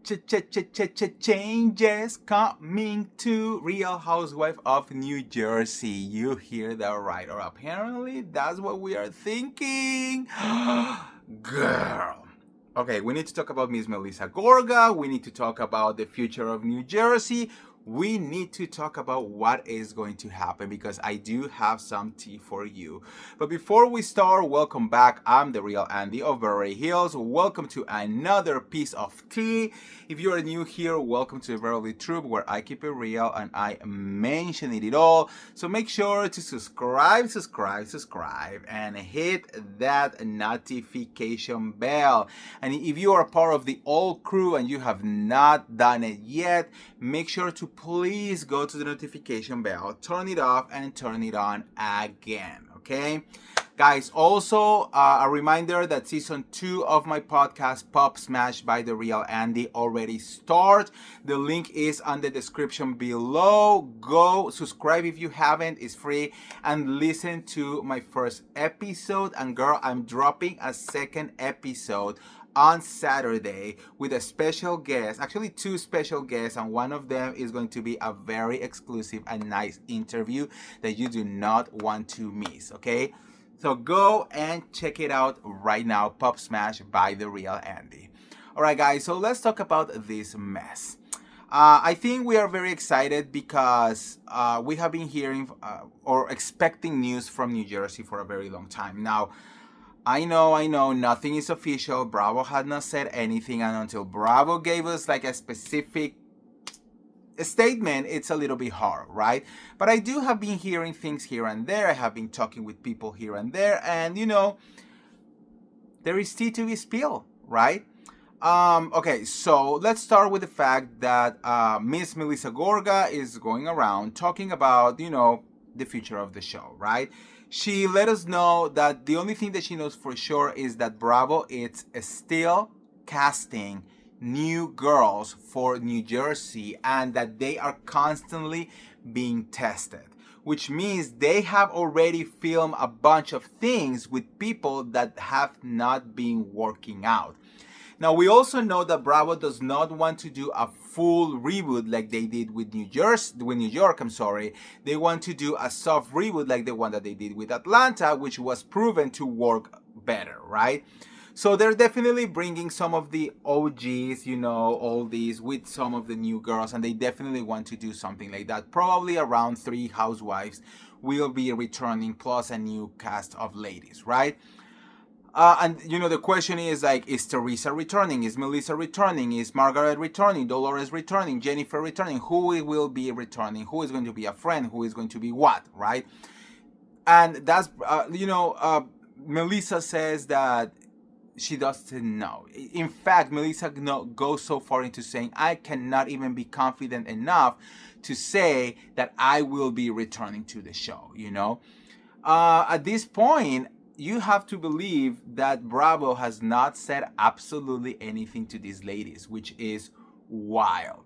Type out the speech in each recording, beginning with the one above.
changes coming to Real Housewives of New Jersey. You hear that right, or apparently that's what we are thinking. Girl. Okay, we need to talk about Miss Melissa Gorga. We need to talk about the future of New Jersey. We need to talk about what is going to happen because I do have some tea for you. But before we start, welcome back. I'm the Real Andy of Beverly Hills. Welcome to another piece of tea. If you are new here, welcome to the Beverly Troop, where I keep it real and I mention it all. So make sure to subscribe, and hit that notification bell. And if you are part of the old crew and you have not done it yet, make sure to please go to the notification bell, turn it off, and turn it on again, okay? Guys, also a reminder that season 2 of my podcast, Pop Smash by The Real Andy, already starts. The link is on the description below. Go subscribe if you haven't, it's free, and listen to my first episode. And girl, I'm dropping a second episode on Saturday with a special guest, actually 2 special guests, and one of them is going to be a very exclusive and nice interview that you do not want to miss, okay? So go and check it out right now, Pop Smash by The Real Andy. Alright guys, so let's talk about this mess. I think we are very excited because we have been hearing or expecting news from New Jersey for a very long time. Now, I know, nothing is official. Bravo had not said anything, and until Bravo gave us like a specific statement, it's a little bit hard, right? But I do have been hearing things here and there. I have been talking with people here and there, and there is tea to be spilled, right? Okay, so let's start with the fact that Miss Melissa Gorga is going around talking about, the future of the show, right? She let us know that the only thing that she knows for sure is that Bravo is still casting new girls for New Jersey and that they are constantly being tested, which means they have already filmed a bunch of things with people that have not been working out. Now, we also know that Bravo does not want to do a full reboot like they did with New York. They want to do a soft reboot like the one that they did with Atlanta, which was proven to work better, right? So they're definitely bringing some of the OGs, all these with some of the new girls, and they definitely want to do something like that. Probably around 3 housewives will be returning, plus a new cast of ladies, right? And the question is like, is Teresa returning? Is Melissa returning? Is Margaret returning? Dolores returning? Jennifer returning? Who will be returning? Who is going to be a friend? Who is going to be what, right? And that's, Melissa says that she doesn't know. In fact, Melissa goes so far into saying, I cannot even be confident enough to say that I will be returning to the show, At this point, you have to believe that Bravo has not said absolutely anything to these ladies, which is wild,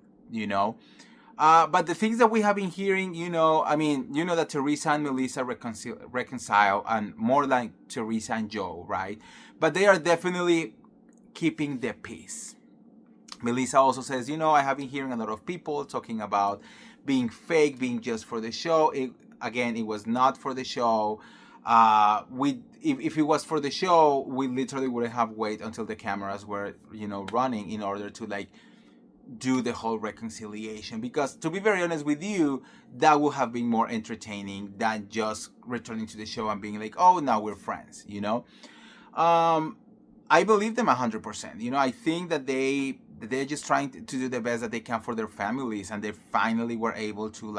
But the things that we have been hearing, that Teresa and Melissa reconcile, and more like Teresa and Joe, right? But they are definitely keeping the peace. Melissa also says, I have been hearing a lot of people talking about being fake, being just for the show. It was not for the show. If it was for the show, we literally wouldn't have waited until the cameras were, running in order to do the whole reconciliation. Because to be very honest with you, that would have been more entertaining than just returning to the show and being like, oh, now we're friends, I believe them 100%. I think that they're just trying to do the best that they can for their families, and they finally were able to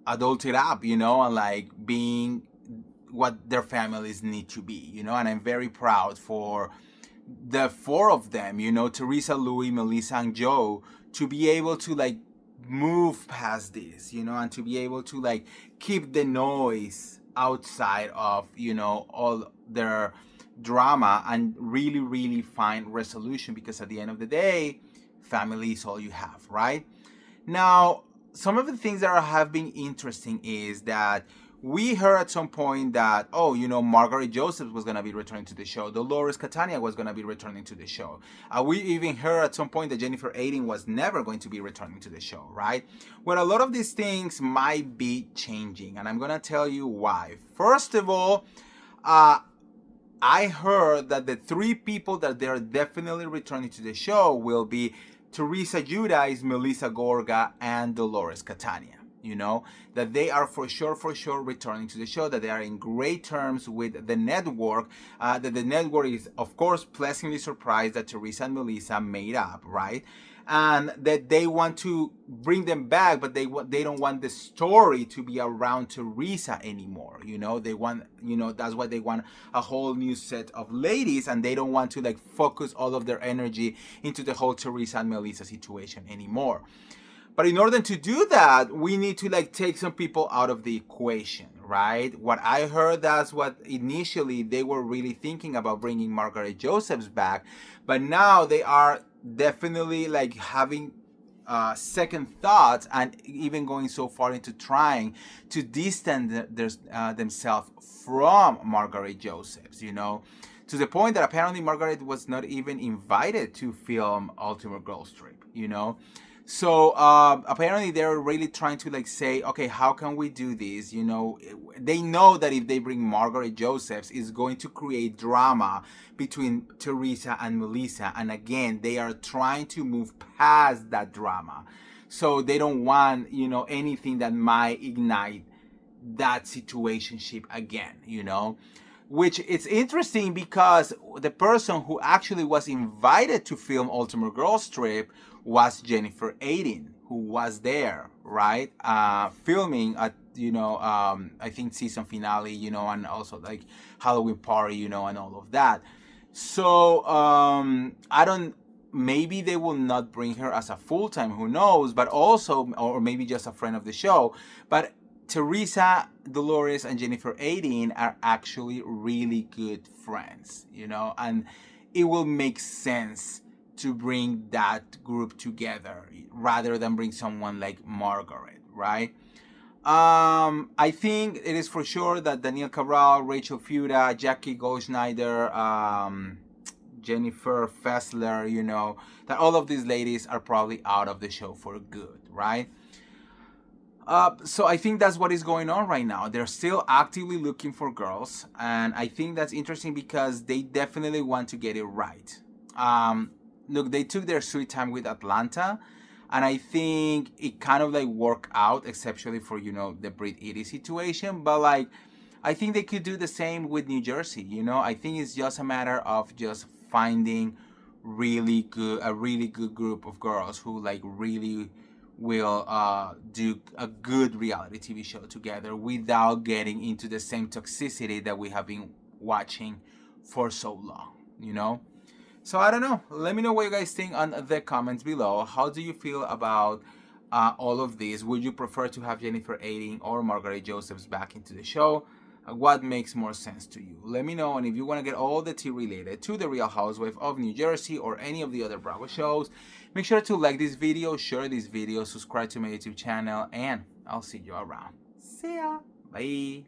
adult it up, and being what their families need to be, and I'm very proud for the 4 of them, Teresa, Louis, Melissa, and Joe, to be able to move past this, and to be able to keep the noise outside of, all their drama and really, really find resolution, because at the end of the day, family is all you have, right? Now, some of the things that have been interesting is that we heard at some point that, oh, Margaret Joseph was going to be returning to the show. Dolores Catania was going to be returning to the show. We even heard at some point that Jennifer Aydin was never going to be returning to the show, right? Well, a lot of these things might be changing, and I'm going to tell you why. First of all, I heard that the 3 people that they're definitely returning to the show will be Teresa Giudice, Melissa Gorga, and Dolores Catania. That they are for sure returning to the show, that they are in great terms with the network, that the network is, of course, pleasantly surprised that Teresa and Melissa made up, right? And that they want to bring them back, but they don't want the story to be around Teresa anymore. They want, that's why they want a whole new set of ladies, and they don't want to focus all of their energy into the whole Teresa and Melissa situation anymore. But in order to do that, we need to take some people out of the equation, right? What I heard, that's what initially they were really thinking about, bringing Margaret Josephs back, but now they are definitely having second thoughts, and even going so far into trying to distance themselves from Margaret Josephs, to the point that apparently Margaret was not even invited to film Ultimate Girls Trip, So apparently they're really trying to say, okay, how can we do this? They know that if they bring Margaret Josephs, it's going to create drama between Teresa and Melissa. And again, they are trying to move past that drama. So they don't want, anything that might ignite that situationship again, Which it's interesting because the person who actually was invited to film Ultimate Girls Trip was Jennifer Aydin, who was there, right? Filming at, I think season finale, and also Halloween party, and all of that. So, maybe they will not bring her as a full-time, who knows, but also, or maybe just a friend of the show. But Teresa, Dolores, and Jennifer Aydin are actually really good friends, and it will make sense to bring that group together rather than bring someone like Margaret, right? I think it is for sure that Danielle Cabral, Rachel Fuda, Jackie Goldschneider, Jennifer Fessler, that all of these ladies are probably out of the show for good, right? So I think that's what is going on right now. They're still actively looking for girls, and I think that's interesting because they definitely want to get it right. Look, they took their sweet time with Atlanta, and I think it kind of worked out, exceptionally for, the Brit Eady situation. But I think they could do the same with New Jersey, I think it's just a matter of just finding a really good group of girls who really will do a good reality TV show together without getting into the same toxicity that we have been watching for so long, So I don't know. Let me know what you guys think on the comments below. How do you feel about all of this? Would you prefer to have Jennifer Aydin or Margaret Josephs back into the show? What makes more sense to you? Let me know. And if you want to get all the tea related to the Real Housewives of New Jersey or any of the other Bravo shows, make sure to like this video, share this video, subscribe to my YouTube channel, and I'll see you around. See ya. Bye.